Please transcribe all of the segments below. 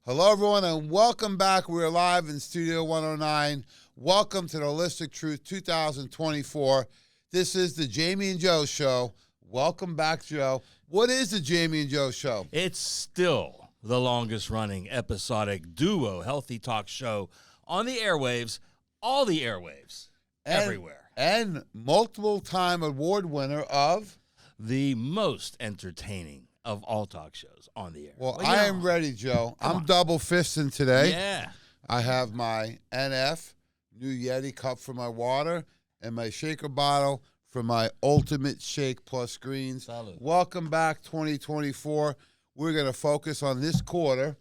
Hello, everyone, and welcome back. We're live in Studio 109. Welcome to the Holistic Truth 2024. This is the Jamie and Joe Show. Welcome back, Joe. What is the Jamie and Joe Show? It's still the longest-running episodic duo healthy talk show on the airwaves, all the airwaves, everywhere. And multiple-time award winner of? The most entertaining of all talk shows on the air. Well, I am ready, Joe. I'm double fisting today. Yeah. I have my NF New Yeti cup for my water and my shaker bottle for my Ultimate Shake Plus Greens. Salud. Welcome back, 2024. We're going to focus on this quarter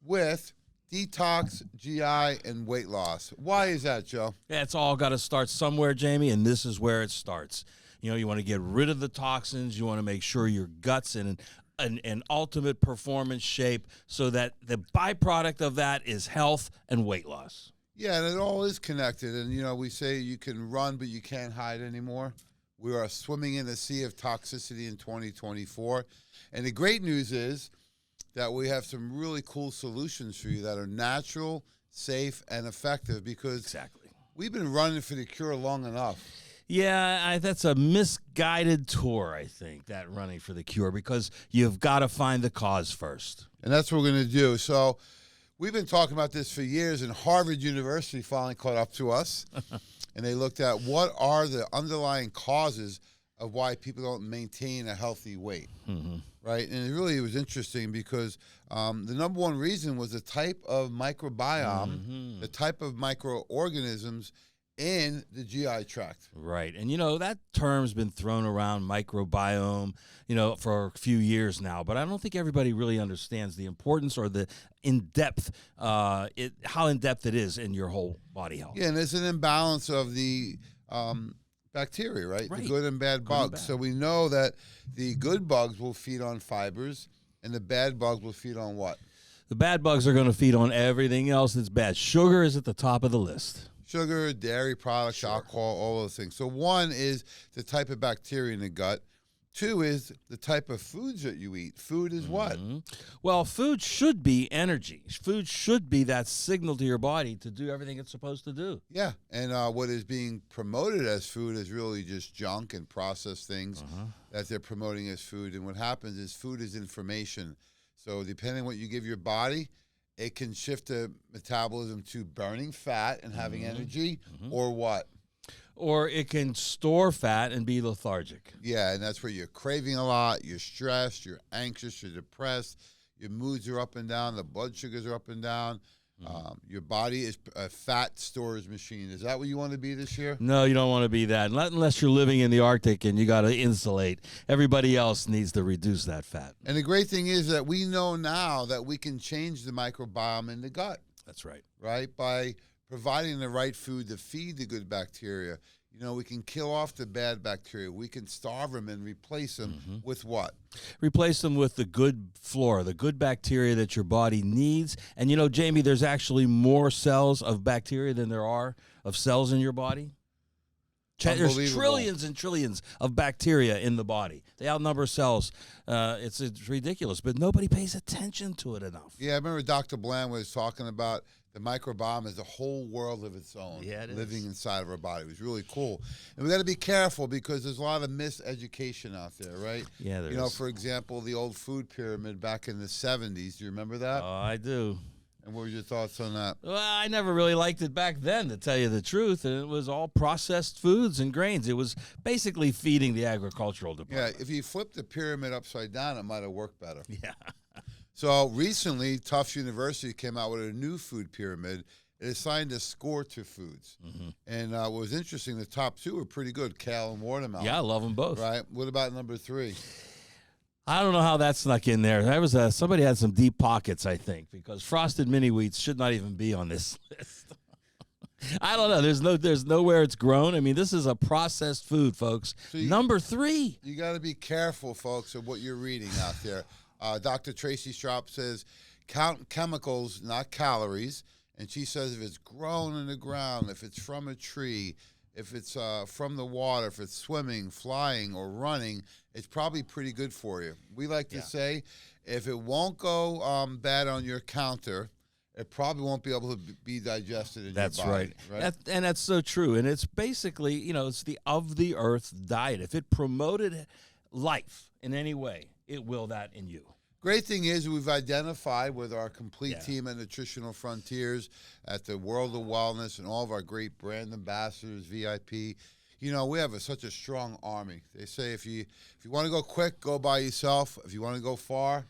with detox, GI, and weight loss. Why is that, Joe? Yeah, it's all got to start somewhere, Jamie, and this is where it starts. You know, you want to get rid of the toxins. You want to make sure your gut's in an ultimate performance shape so that the byproduct of that is health and weight loss. Yeah, and it all is connected. And, you know, we say you can run, but you can't hide anymore. We are swimming in a sea of toxicity in 2024. And the great news is that we have some really cool solutions for you that are natural, safe, and effective because we've been running for the cure long enough. Yeah, that's a misguided tour, I think, that running for the cure, because you've got to find the cause first. And that's what we're going to do. So we've been talking about this for years, and Harvard University finally caught up to us, and they looked at what are the underlying causes of why people don't maintain a healthy weight, right? And it was interesting because the number one reason was the type of microbiome, the type of microorganisms in the GI tract. Right. And, you know, that term's been thrown around, microbiome, you know, for a few years now. But I don't think everybody really understands the importance or the in-depth, how in-depth it is in your whole body health. Yeah, and there's an imbalance of the bacteria, right? The good and bad bugs. So we know that the good bugs will feed on fibers and the bad bugs will feed on what? The bad bugs are going to feed on everything else that's bad. Sugar is at the top of the list. Sugar, dairy products, alcohol, all those things. So one is the type of bacteria in the gut. Two is the type of foods that you eat. Food is what? Well, food should be energy. Food should be that signal to your body to do everything it's supposed to do. Yeah, and what is being promoted as food is really just junk and processed things that they're promoting as food. And what happens is food is information. So depending on what you give your body, it can shift the metabolism to burning fat and having energy, or what? Or it can store fat and be lethargic. Yeah, and that's where you're craving a lot, you're stressed, you're anxious, you're depressed, your moods are up and down, the blood sugars are up and down. Your body is a fat storage machine. Is that what you want to be this year? No, you don't want to be that. Not unless you're living in the Arctic and you got to insulate. Everybody else needs to reduce that fat. And the great thing is that we know now that we can change the microbiome in the gut. That's right. Right? By providing the right food to feed the good bacteria. You know, we can kill off the bad bacteria. We can starve them and replace them with what? Replace them with the good flora, the good bacteria that your body needs. And, you know, Jamie, there's actually more cells of bacteria than there are of cells in your body. There's trillions and trillions of bacteria in the body. They outnumber cells. It's ridiculous, but nobody pays attention to it enough. Yeah, I remember Dr. Bland was talking about the microbiome is a whole world of its own, living inside of our body. It was really cool. And we got to be careful because there's a lot of miseducation out there, right? Yeah, there is. You know, for example, the old food pyramid back in the 70s. Do you remember that? Oh, I do. And what were your thoughts on that? Well, I never really liked it back then, to tell you the truth. And it was all processed foods and grains. It was basically feeding the agricultural department. Yeah, if you flipped the pyramid upside down, it might have worked better. Yeah. So recently, Tufts University came out with a new food pyramid. It assigned a score to foods. And what was interesting, the top two were pretty good, kale and watermelon. Yeah, I love them both. Right. What about number 3? I don't know how that snuck in there. That was somebody had some deep pockets, I think, because frosted mini wheats should not even be on this list. I don't know. There's nowhere it's grown. I mean, this is a processed food, folks. So number 3. You got to be careful, folks, of what you're reading out there. Dr. Tracy Straub says, count chemicals, not calories. And she says if it's grown in the ground, if it's from a tree, if it's from the water, if it's swimming, flying, or running, it's probably pretty good for you. We like to say if it won't go bad on your counter, it probably won't be able to be digested in your body. Right. And that's so true. And it's basically, it's the of the earth diet. If it promoted life in any way, it will that in you. Great thing is we've identified with our complete team at Nutritional Frontiers at the World of Wellness and all of our great brand ambassadors, VIP. We have such a strong army. They say if you want to go quick, go by yourself. If you want to go far,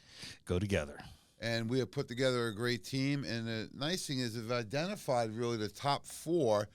go together. And we have put together a great team. And the nice thing is we've identified really the top 4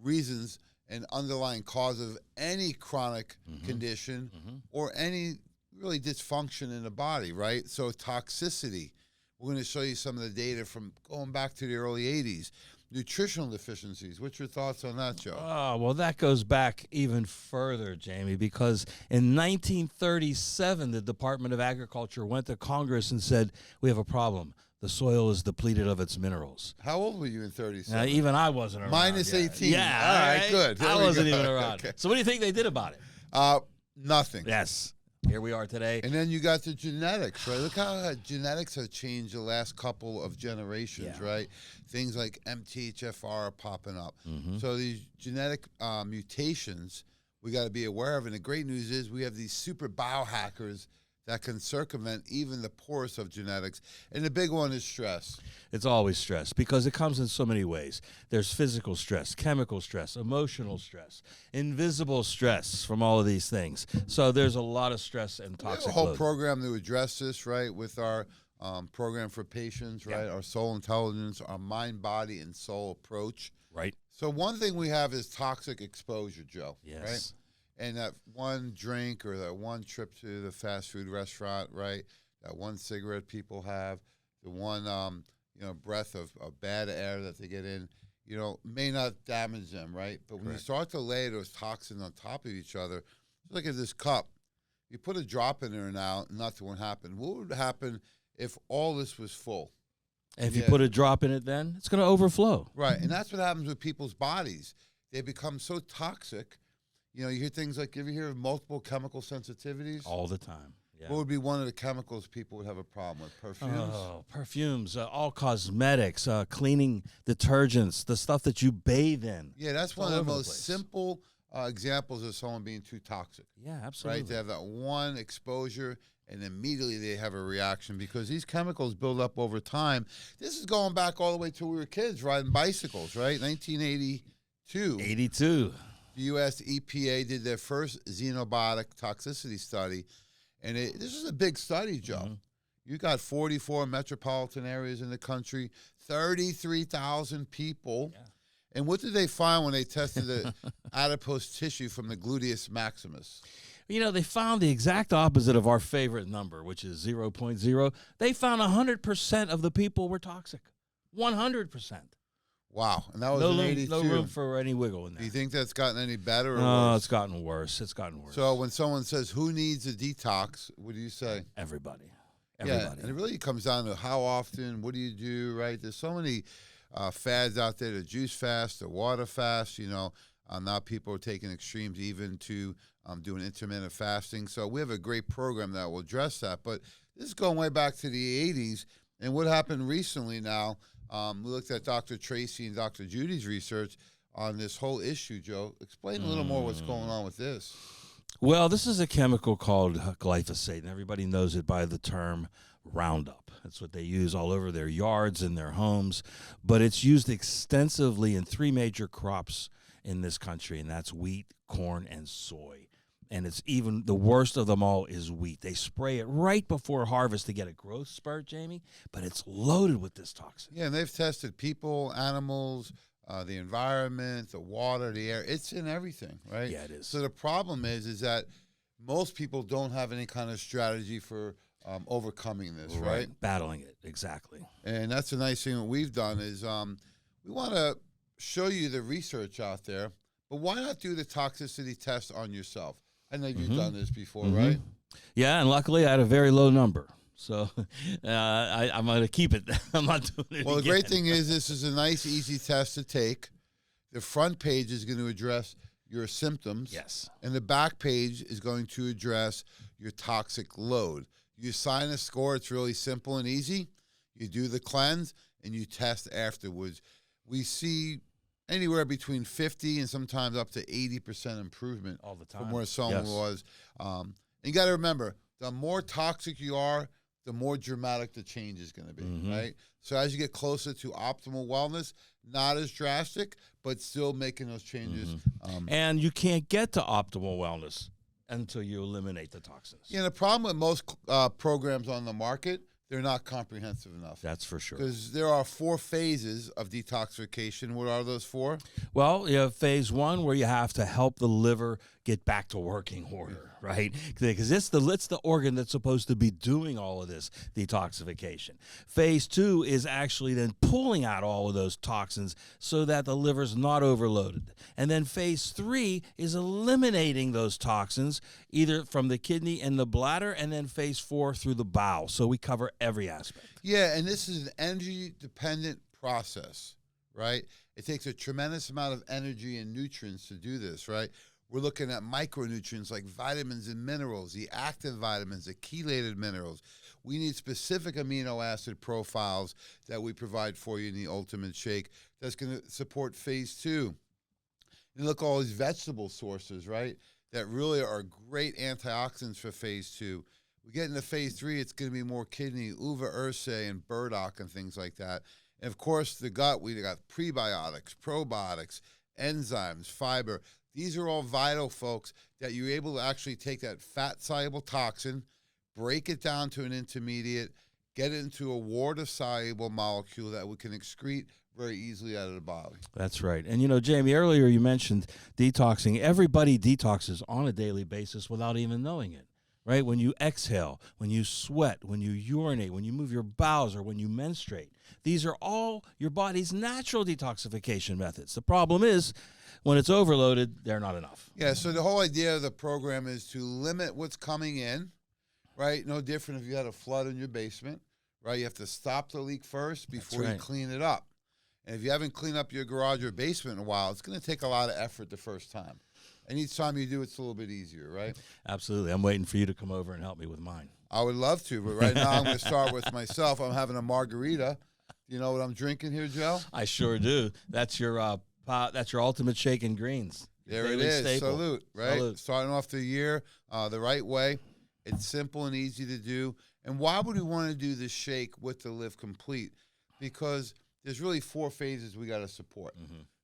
reasons and underlying cause of any chronic condition or any really dysfunction in the body, right? So toxicity. We're going to show you some of the data from going back to the early 80s. Nutritional deficiencies. What's your thoughts on that, Joe? Oh, well, that goes back even further, Jamie, because in 1937, the Department of Agriculture went to Congress and said, we have a problem. The soil is depleted of its minerals. How old were you in 37? Now, even I wasn't around. Minus 18. Yeah. All right, good. I wasn't even around. Okay. So what do you think they did about it? Nothing. Yes. Here we are today. And then you got the genetics, right? Look how genetics have changed the last couple of generations, right? Things like MTHFR are popping up. So these genetic mutations we got to be aware of. And the great news is we have these super biohackers that can circumvent even the poorest of genetics. And the big one is stress. It's always stress because it comes in so many ways. There's physical stress, chemical stress, emotional stress, invisible stress from all of these things. So there's a lot of stress and toxic We have a whole load. program to address this, right, with our program for patients, right, our soul intelligence, our mind, body, and soul approach. Right. So one thing we have is toxic exposure, Joe. Yes. Right? And that one drink or that one trip to the fast food restaurant, right? That one cigarette people have, the one, breath of bad air that they get in, may not damage them, right? But when you start to lay those toxins on top of each other, look at this cup. You put a drop in there now, nothing would happen. What would happen if all this was full? And if you put a drop in it, then it's going to overflow. Right. And that's what happens with people's bodies. They become so toxic. You hear things like, you ever hear of multiple chemical sensitivities? All the time. Yeah. What would be one of the chemicals people would have a problem with? Perfumes? Oh, perfumes, all cosmetics, cleaning detergents, the stuff that you bathe in. Yeah, that's one of the most simple examples of someone being too toxic. Yeah, absolutely. Right? They have that one exposure, and immediately they have a reaction because these chemicals build up over time. This is going back all the way to we were kids riding bicycles, right? 1982. 82. The U.S. EPA did their first xenobiotic toxicity study, and this is a big study, Joe. You got 44 metropolitan areas in the country, 33,000 people. Yeah. And what did they find when they tested the adipose tissue from the gluteus maximus? They found the exact opposite of our favorite number, which is 0.0. They found 100% of the people were toxic. 100%. Wow, and that was in 82. No room for any wiggle in there. Do you think that's gotten any better or worse? It's gotten worse. It's gotten worse. So when someone says, who needs a detox, what do you say? Everybody. Yeah, and it really comes down to how often, what do you do, right? There's so many fads out there, the juice fast, the water fast, now people are taking extremes even to doing intermittent fasting. So we have a great program that will address that. But this is going way back to the 80s. And what happened recently now, we looked at Dr. Tracy and Dr. Judy's research on this whole issue, Joe. Explain a little more what's going on with this. Well, this is a chemical called glyphosate, and everybody knows it by the term Roundup. That's what they use all over their yards and their homes, but it's used extensively in 3 major crops in this country, and that's wheat, corn, and soy. And it's even the worst of them all is wheat. They spray it right before harvest to get a growth spurt, Jamie, but it's loaded with this toxin. Yeah, and they've tested people, animals, the environment, the water, the air. It's in everything, right? Yeah, it is. So the problem is that most people don't have any kind of strategy for overcoming this, right? Battling it, exactly. And that's the nice thing that we've done is we want to show you the research out there, but why not do the toxicity test on yourself? I know you've done this before, right? Yeah, and luckily I had a very low number. So I'm going to keep it. I'm not doing it Well, again. the great thing is this is a nice, easy test to take. The front page is going to address your symptoms. Yes. And the back page is going to address your toxic load. You assign a score. It's really simple and easy. You do the cleanse, and you test afterwards. We see anywhere between 50 and sometimes up to 80% improvement All the time from where someone Yes. was. And you got to remember, the more toxic you are, the more dramatic the change is going to be, right? So as you get closer to optimal wellness, not as drastic, but still making those changes. And you can't get to optimal wellness until you eliminate the toxins. Yeah, the problem with most programs on the market, they're not comprehensive enough. That's for sure. Because there are 4 phases of detoxification. What are those 4? Well, you have phase 1 where you have to help the liver get back to working order, right? Because it's the organ that's supposed to be doing all of this detoxification. Phase 2 is actually then pulling out all of those toxins so that the liver's not overloaded. And then phase 3 is eliminating those toxins either from the kidney and the bladder, and then phase 4 through the bowel. So we cover every aspect. Yeah, and this is an energy-dependent process, right? It takes a tremendous amount of energy and nutrients to do this, right? We're looking at micronutrients like vitamins and minerals, the active vitamins, the chelated minerals. We need specific amino acid profiles that we provide for you in the Ultimate Shake that's going to support phase 2. And look at all these vegetable sources, right, that really are great antioxidants for phase 2. We get into phase 3, it's going to be more kidney, uva ursae, and burdock and things like that. And, of course, the gut, we got prebiotics, probiotics, enzymes, fiber. These are all vital, folks, that you're able to actually take that fat-soluble toxin, break it down to an intermediate, get it into a water-soluble molecule that we can excrete very easily out of the body. That's right. And, Jamie, earlier you mentioned detoxing. Everybody detoxes on a daily basis without even knowing it, right? When you exhale, when you sweat, when you urinate, when you move your bowels, or when you menstruate. These are all your body's natural detoxification methods. The problem is, when it's overloaded, they're not enough. Yeah, so the whole idea of the program is to limit what's coming in, right? No different if you had a flood in your basement, right? You have to stop the leak first before you clean it up. And if you haven't cleaned up your garage or basement in a while, it's going to take a lot of effort the first time. And each time you do, it's a little bit easier, right? Absolutely. I'm waiting for you to come over and help me with mine. I would love to, but right now I'm going to start with myself. I'm having a margarita. You know what I'm drinking here, Joe? I sure do. That's your Ultimate Shake and Greens. There it is. Staple. Salute, right? Salute. Starting off the year the right way. It's simple and easy to do. And why would we want to do this shake with the Live Complete? Because there's really 4 phases we got to support,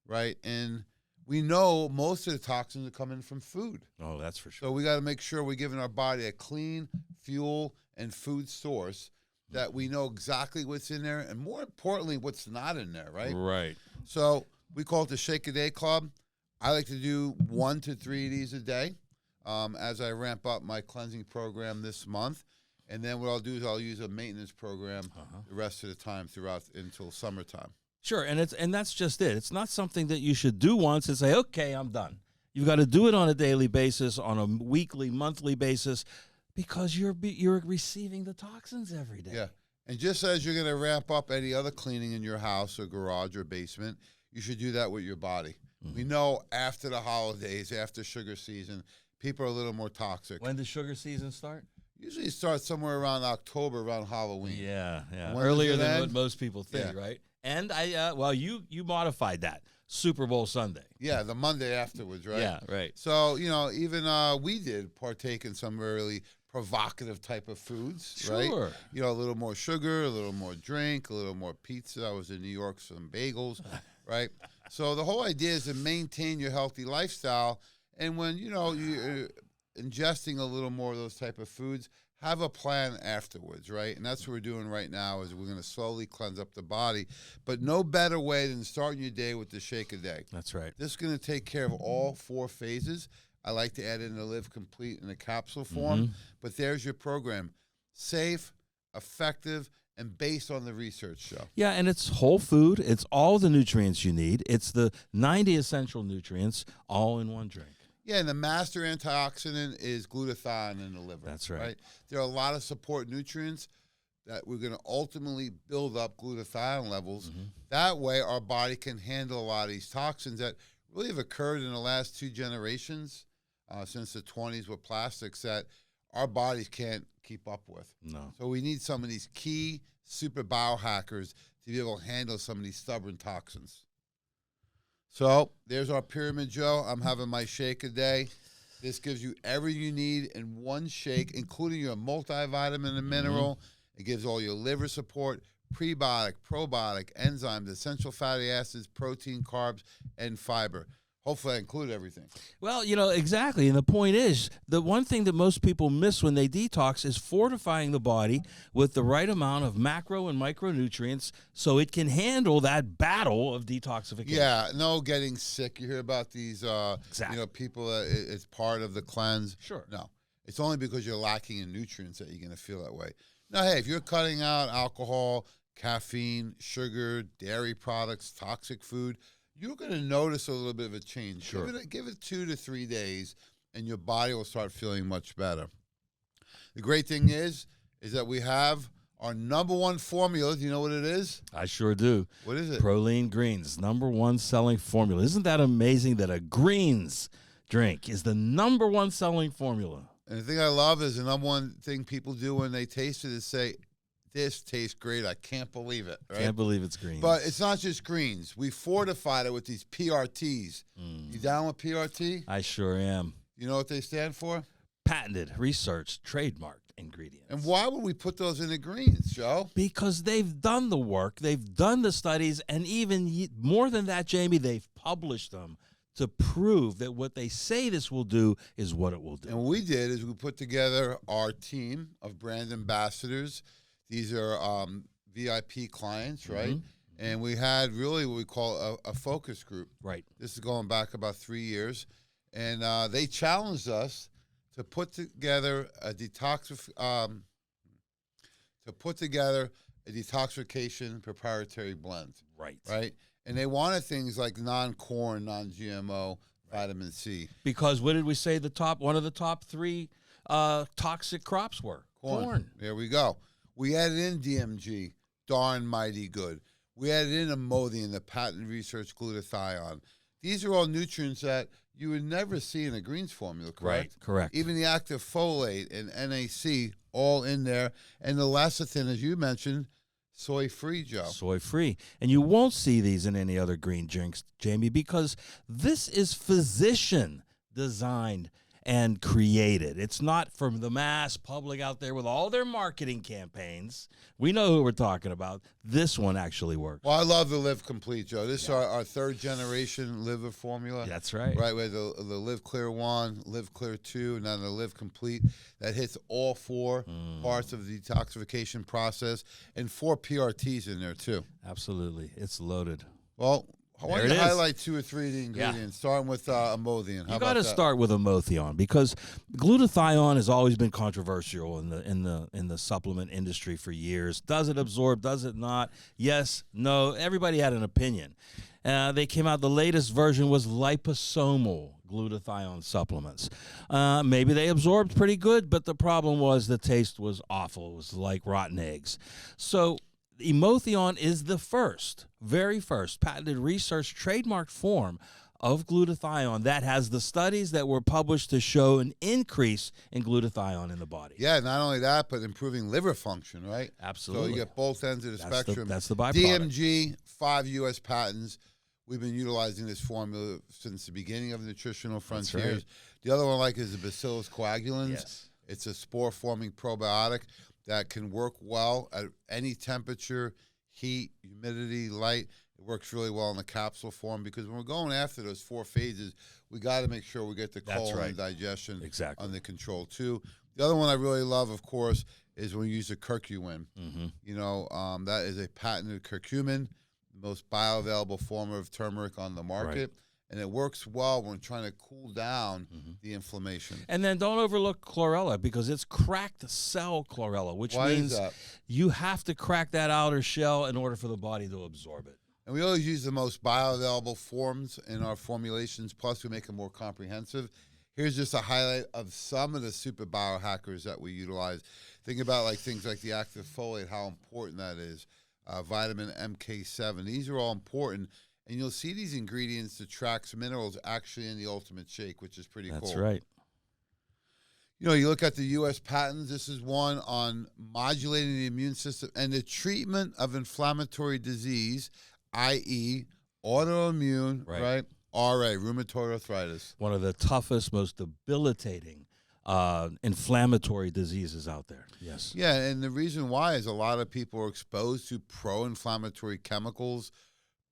right? And we know most of the toxins are coming from food. Oh, that's for sure. So we got to make sure we're giving our body a clean fuel and food source that we know exactly what's in there, and more importantly, what's not in there, right? Right. So we call it the Shake a Day Club. I like to do 1 to 3 of these a day as I ramp up my cleansing program this month. And then what I'll do is I'll use a maintenance program the rest of the time throughout until summertime. Sure, and that's just it. It's not something that you should do once and say, okay, I'm done. You've got to do it on a daily basis, on a weekly, monthly basis, because you're receiving the toxins every day. Yeah, and just as you're going to ramp up any other cleaning in your house or garage or basement, you should do that with your body. We know after the holidays, after sugar season, people are a little more toxic. When does sugar season start? Usually it starts somewhere around October, around Halloween. Yeah. When earlier than what most people think, right? And you modified that. Super Bowl Sunday. Yeah, the Monday afterwards, right? Yeah, right. So, even we did partake in some really provocative type of foods, right? Sure. A little more sugar, a little more drink, a little more pizza. I was in New York, some bagels, right? So the whole idea is to maintain your healthy lifestyle. And when, you're ingesting a little more of those type of foods, have a plan afterwards, right? And that's what we're doing right now is we're going to slowly cleanse up the body. But no better way than starting your day with the Shake a Day. That's right. This is going to take care of all 4 phases. I like to add in the Live Complete in a capsule form. But there's your program. Safe, effective, and based on the research show. Yeah, and it's whole food. It's all the nutrients you need. It's the 90 essential nutrients all in one drink. Yeah, and the master antioxidant is glutathione in the liver. That's right. There are a lot of support nutrients that we're going to ultimately build up glutathione levels. That way our body can handle a lot of these toxins that really have occurred in the last 2 generations, since the 20s with plastics that our bodies can't keep up with. No. So we need some of these key super biohackers to be able to handle some of these stubborn toxins. So there's our Pyramid Joe. I'm having my shake a day. This gives you everything you need in one shake, including your multivitamin and mineral. It gives all your liver support, prebiotic, probiotic, enzymes, essential fatty acids, protein, carbs, and fiber. Hopefully I include everything. Well, exactly. And the point is, the one thing that most people miss when they detox is fortifying the body with the right amount of macro and micronutrients so it can handle that battle of detoxification. Yeah, no getting sick. You hear about these, Exactly. people that it's part of the cleanse. Sure. No, it's only because you're lacking in nutrients that you're going to feel that way. Now, hey, if you're cutting out alcohol, caffeine, sugar, dairy products, toxic food, you're going to notice a little bit of a change. Sure. Give it 2 to 3 days, and your body will start feeling much better. The great thing is that we have our number one formula. Do you know what it is? I sure do. What is it? Proline Greens, number one selling formula. Isn't that amazing that a greens drink is the number one selling formula? And the thing I love is the number one thing people do when they taste it is say, this tastes great. I can't believe it. Right? Can't believe it's greens. But it's not just greens. We fortified it with these PRTs. You down with PRT? I sure am. You know what they stand for? Patented, researched, trademarked ingredients. And why would we put those in the greens, Joe? Because they've done the work, they've done the studies, and even more than that, Jamie, they've published them to prove that what they say this will do is what it will do. And what we did is we put together our team of brand ambassadors. These are VIP clients, right? And we had really what we call a focus group. Right. This is going back about 3 years. And they challenged us to put together a detoxification proprietary blend. Right. Right? And they wanted things like non-corn, non-GMO, vitamin C. Because what did we say one of the top 3 toxic crops were? Corn. There we go. We added in DMG, darn mighty good. We added in Amodian, the patent research glutathione. These are all nutrients that you would never see in a greens formula, correct? Right, correct. Even the active folate and NAC, all in there. And the lecithin, as you mentioned, soy-free, Joe. Soy-free. And you won't see these in any other green drinks, Jamie, because this is physician designed and created. It's not from the mass public out there with all their marketing campaigns. We know who we're talking about. This one actually works. Well, I love the Live Complete, Joe. This is our third generation liver formula. That's right. Right, we have the Live Clear 1, Live Clear 2, and then the Live Complete that hits all 4 parts of the detoxification process, and 4 PRTs in there too. Absolutely. It's loaded. Well, I want you to There it is. highlight 2 or 3 of the ingredients, starting with Amodian. You got to start with Amodian because glutathione has always been controversial in the supplement industry for years. Does it absorb? Does it not? Yes, no. Everybody had an opinion. They came out. The latest version was liposomal glutathione supplements. Maybe they absorbed pretty good, but the problem was the taste was awful. It was like rotten eggs. So Amodian is the very first patented research trademark form of glutathione that has the studies that were published to show an increase in glutathione in the body. Yeah, not only that, but improving liver function, right? Absolutely. So you get both ends of the spectrum. That's the byproduct. DMG, 5 U.S. patents. We've been utilizing this formula since the beginning of nutritional frontiers. Right. The other one I like is the Bacillus coagulans. Yes. It's a spore-forming probiotic that can work well at any temperature, heat, humidity, light. It works really well in the capsule form because when we're going after those 4 phases, we got to make sure we get the colon and digestion under control too. The other one I really love, of course, is when we use the curcumin. That is a patented curcumin, the most bioavailable form of turmeric on the market. Right. And it works well when we're trying to cool down the inflammation. And then don't overlook chlorella because it's cracked cell chlorella, which means you have to crack that outer shell in order for the body to absorb it. And we always use the most bioavailable forms in our formulations, plus we make them more comprehensive. Here's just a highlight of some of the super biohackers that we utilize. Think about things like the active folate, how important that is. Vitamin MK7. These are all important. And you'll see these ingredients, the trace minerals, actually in the Ultimate Shake, which is pretty cool. That's right. You know, you look at the U.S. patents. This is one on modulating the immune system and the treatment of inflammatory disease, i.e., autoimmune, right? RA, rheumatoid arthritis. One of the toughest, most debilitating inflammatory diseases out there. Yes. Yeah, and the reason why is a lot of people are exposed to pro-inflammatory chemicals,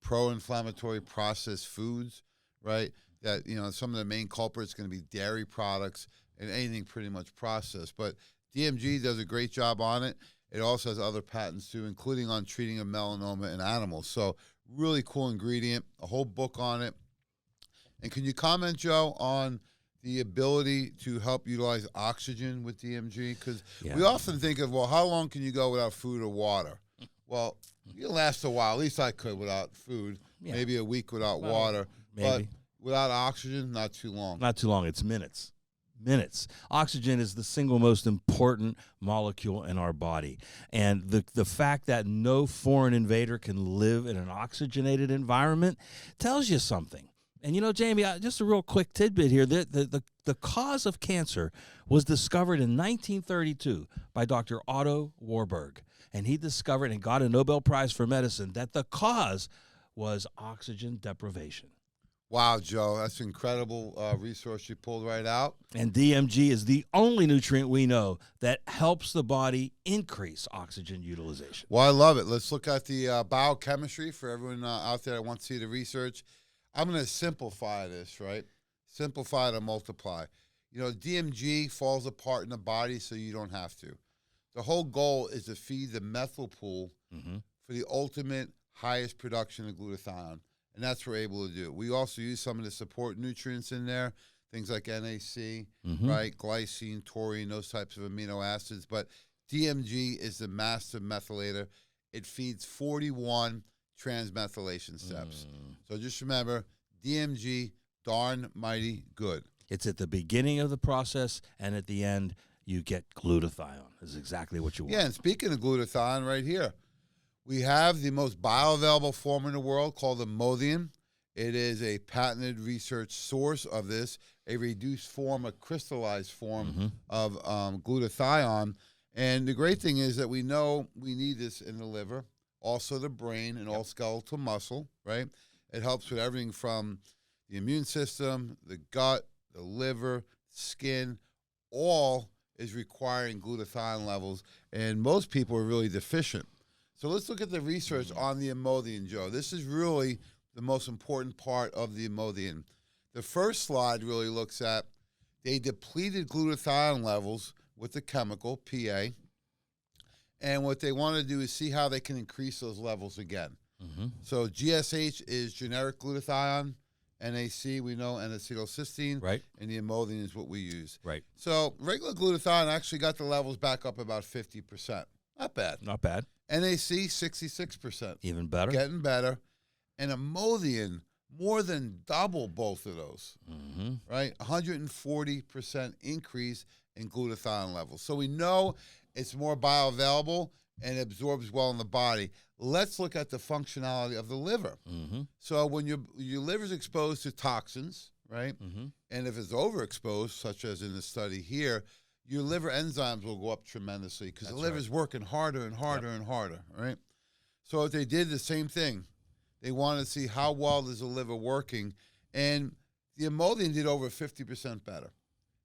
pro-inflammatory processed foods, right? That, you know, some of the main culprits going to be dairy products and anything pretty much processed. But DMG does a great job on it. It also has other patents too, including on treating of melanoma in animals. So really cool ingredient, a whole book on it. And can you comment, Joe, on the ability to help utilize oxygen with DMG? Because we often think of, well, how long can you go without food or water? Well, you last a while. At least I could without food. Yeah. Maybe a week without water. Maybe. But without oxygen, not too long. Not too long. It's minutes. Minutes. Oxygen is the single most important molecule in our body. And the fact that no foreign invader can live in an oxygenated environment tells you something. And, you know, Jamie, just a real quick tidbit here. The cause of cancer was discovered in 1932 by Dr. Otto Warburg. And he discovered and got a Nobel Prize for medicine that the cause was oxygen deprivation. Wow, Joe, that's incredible resource you pulled right out. And DMG is the only nutrient we know that helps the body increase oxygen utilization. Well, I love it. Let's look at the biochemistry for everyone out there that wants to see the research. I'm going to simplify this, right? Simplify to multiply. You know, DMG falls apart in the body so you don't have to. The whole goal is to feed the methyl pool for the ultimate highest production of glutathione. And that's what we're able to do. We also use some of the support nutrients in there, things like NAC, right? Glycine, taurine, those types of amino acids. But DMG is the master methylator. It feeds 41 transmethylation steps. So just remember, DMG, darn mighty good. It's at the beginning of the process, and at the end, you get glutathione. Is exactly what you want. Yeah, and speaking of glutathione right here, we have the most bioavailable form in the world called Imodium. It is a patented research source of this, a reduced form, a crystallized form of glutathione. And the great thing is that we know we need this in the liver, also the brain, and all skeletal muscle, right? It helps with everything from the immune system, the gut, the liver, skin, all is requiring glutathione levels, and most people are really deficient. So let's look at the research on the Imodium, Joe. This is really the most important part of the Imodium. The first slide really looks at, they depleted glutathione levels with the chemical, PA, and what they want to do is see how they can increase those levels again. So GSH is generic glutathione, NAC, we know, N-acetylcysteine, right? And the Imodium is what we use. Right. So regular glutathione actually got the levels back up about 50%. Not bad. Not bad. NAC, 66%. Even better. Getting better. And Imodium, more than double both of those, right? 140% increase in glutathione levels. So we know it's more bioavailable and absorbs well in the body. Let's look at the functionality of the liver. So when your liver's exposed to toxins, right? And if it's overexposed, such as in the study here, your liver enzymes will go up tremendously because the liver's working harder and harder and harder, right? So if they did the same thing, they wanted to see how well is the liver working, and the Imodium did over 50% better,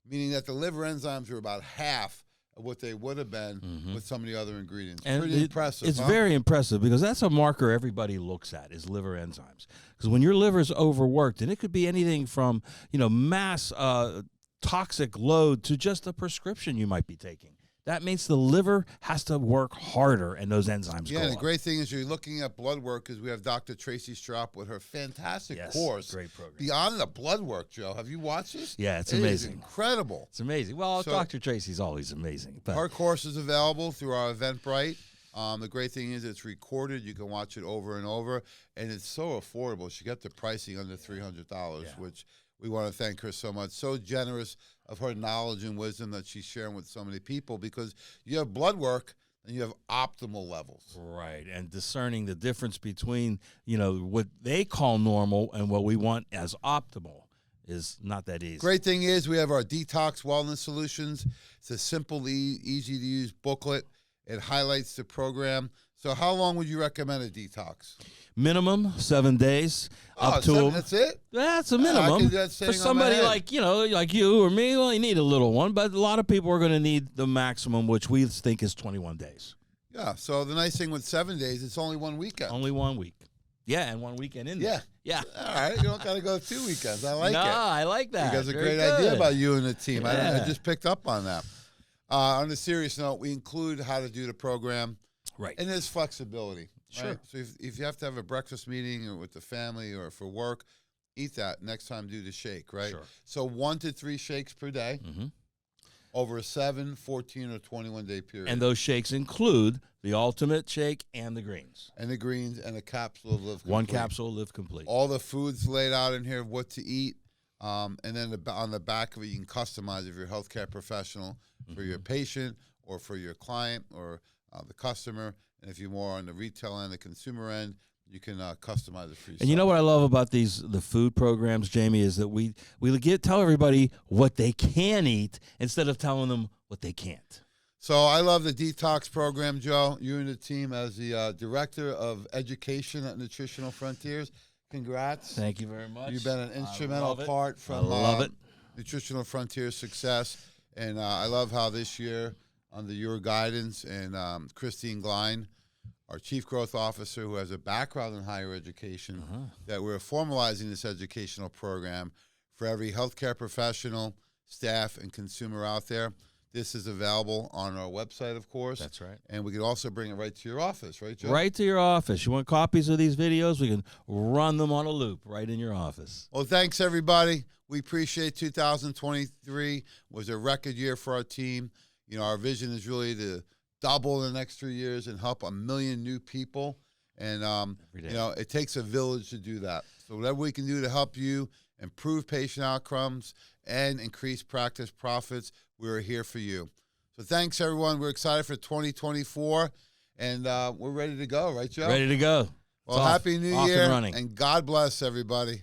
meaning that the liver enzymes are about half of what they would have been with some of the other ingredients. And pretty impressive. It's very impressive because that's a marker everybody looks at is liver enzymes. Because when your liver's overworked, and it could be anything from, you know, mass toxic load to just a prescription you might be taking. That means the liver has to work harder, and those enzymes go Yeah, and the up. great thing is you're looking at blood work because we have Dr. Tracy Straub with her fantastic course. Great program. Beyond the blood work, Joe. Have you watched this? Yeah, it's It is amazing. incredible. It's amazing. Well, So- Dr. Tracy's always amazing. But Her course is available through our Eventbrite. The great thing is it's recorded. You can watch it over and over, and it's so affordable. She got the pricing under $300, which we want to thank her so much. So generous of her knowledge and wisdom that she's sharing with so many people, because you have blood work then you have optimal levels. Right, and discerning the difference between, what they call normal and what we want as optimal is not that easy. Great thing is we have our Detox Wellness Solutions. It's a simple, easy-to-use booklet. It highlights the program. So how long would you recommend a detox? Minimum 7 days. Up to that's it? That's a minimum. For somebody like you or me, well, you need a little one, but a lot of people are going to need the maximum, which we think is 21 days. Yeah, so the nice thing with 7 days, it's only one weekend. Only 1 week. Yeah, and 1 weekend in there. Yeah. All right, you don't got to go 2 weekends. I like it. I like that. You guys a Very great good. idea about you and the team. Yeah. I just picked up on that. On a serious note, we include how to do the program. Right. And there's flexibility. Sure. Right? So if you have to have a breakfast meeting or with the family or for work, eat that. Next time, do the shake, right? Sure. So 1 to 3 shakes per day over a 7, 14, or 21-day period. And those shakes include the ultimate shake and the greens. And the greens and a capsule of Live Complete. 1 capsule, Live Complete. All the foods laid out in here, what to eat. And then on the back of it, you can customize if you're a healthcare professional for your patient or for your client or the customer. And if you're more on the retail end, the consumer end, you can customize it for yourself. And you know what I love about the food programs, Jamie, is that we tell everybody what they can eat instead of telling them what they can't. So I love the Detox program, Joe. You and the team as the Director of Education at Nutritional Frontiers. Congrats. Thank you very much. You've been an instrumental part from Nutritional Frontiers' success. And I love how this year, under your guidance and Christine Glein, our Chief Growth Officer, who has a background in higher education, that we're formalizing this educational program for every healthcare professional, staff, and consumer out there. This is available on our website, of course. That's right. And we can also bring it right to your office, right, Joe? Right to your office. You want copies of these videos? We can run them on a loop right in your office. Well, thanks, everybody. We appreciate 2023 was a record year for our team. Our vision is really to double in the next 3 years and help 1 million new people. And, it takes a village to do that. So whatever we can do to help you improve patient outcomes and increase practice profits, we're here for you. So thanks, everyone. We're excited for 2024, and we're ready to go, right, Joe? Ready to go. Well, Happy New Year, and God bless everybody.